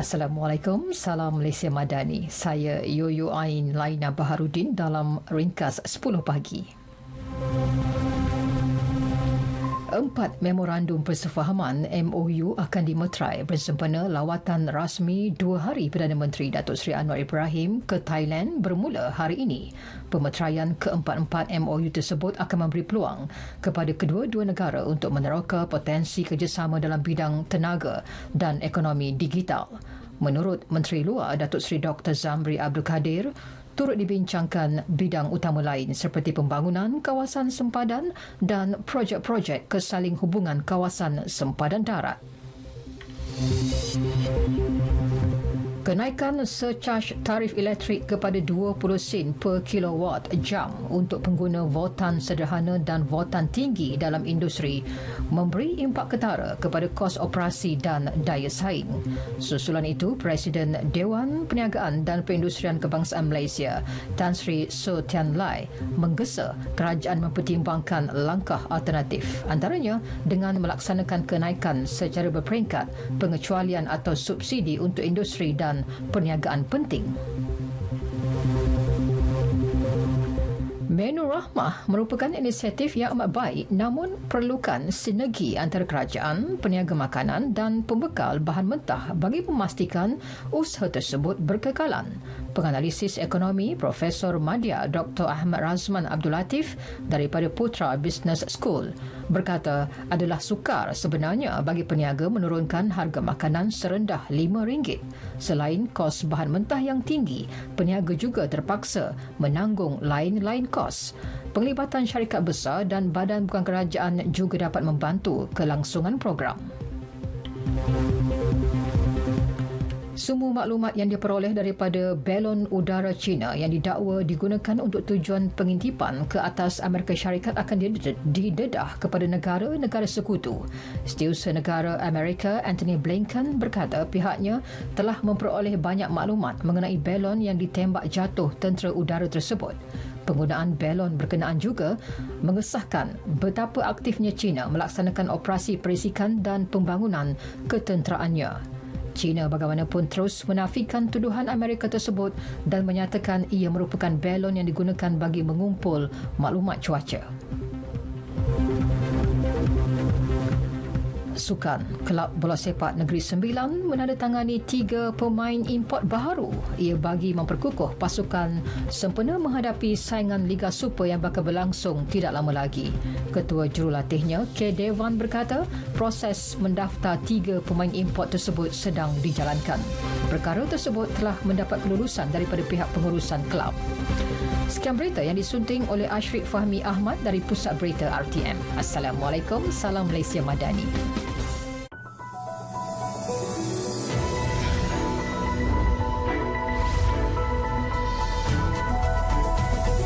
Assalamualaikum, salam Malaysia Madani. Saya Yoyo Ain Laina Baharudin dalam ringkas 10 pagi. 4 memorandum persefahaman MOU akan dimeterai bersempena lawatan rasmi 2 hari Perdana Menteri Datuk Seri Anwar Ibrahim ke Thailand bermula hari ini. Pemeteraian keempat-empat MOU tersebut akan memberi peluang kepada kedua-dua negara untuk meneroka potensi kerjasama dalam bidang tenaga dan ekonomi digital. Menurut Menteri Luar Datuk Seri Dr. Zamri Abdul Kadir, turut dibincangkan bidang utama lain seperti pembangunan kawasan sempadan dan projek-projek kesaling hubungan kawasan sempadan darat. Kenaikan surcharge tarif elektrik kepada 20 sen per kilowatt jam untuk pengguna voltan sederhana dan voltan tinggi dalam industri memberi impak ketara kepada kos operasi dan daya saing. Susulan itu, Presiden Dewan Perniagaan dan Perindustrian Kebangsaan Malaysia, Tan Sri Soe Tian Lai, menggesa kerajaan mempertimbangkan langkah alternatif, antaranya dengan melaksanakan kenaikan secara berperingkat, pengecualian atau subsidi untuk industri dan perniagaan penting. Menu Rahmah merupakan inisiatif yang amat baik namun perlukan sinergi antara kerajaan, peniaga makanan dan pembekal bahan mentah bagi memastikan usaha tersebut berkekalan. Penganalisis ekonomi Profesor Madya Dr. Ahmad Razman Abdul Latif daripada Putra Business School berkata adalah sukar sebenarnya bagi peniaga menurunkan harga makanan serendah RM5. Selain kos bahan mentah yang tinggi, peniaga juga terpaksa menanggung lain-lain kos. Penglibatan syarikat besar dan badan bukan kerajaan juga dapat membantu kelangsungan program. Semua maklumat yang diperoleh daripada balon udara China yang didakwa digunakan untuk tujuan pengintipan ke atas Amerika Syarikat akan didedah kepada negara-negara sekutu. Setiausaha Negara Amerika Antony Blinken berkata pihaknya telah memperoleh banyak maklumat mengenai balon yang ditembak jatuh tentera udara tersebut. Penggunaan balon berkenaan juga mengesahkan betapa aktifnya China melaksanakan operasi perisikan dan pembangunan ketenteraannya. China bagaimanapun terus menafikan tuduhan Amerika tersebut dan menyatakan ia merupakan balon yang digunakan bagi mengumpul maklumat cuaca. Sukan, Kelab Bola Sepak Negeri Sembilan menandatangani 3 pemain import baharu. Ia bagi memperkukuh pasukan sempena menghadapi saingan Liga Super yang bakal berlangsung tidak lama lagi. Ketua jurulatihnya, K. Devan berkata, proses mendaftar 3 pemain import tersebut sedang dijalankan. Perkara tersebut telah mendapat kelulusan daripada pihak pengurusan kelab. Sekian berita yang disunting oleh Ashrik Fahmi Ahmad dari Pusat Berita RTM. Assalamualaikum, salam Malaysia Madani.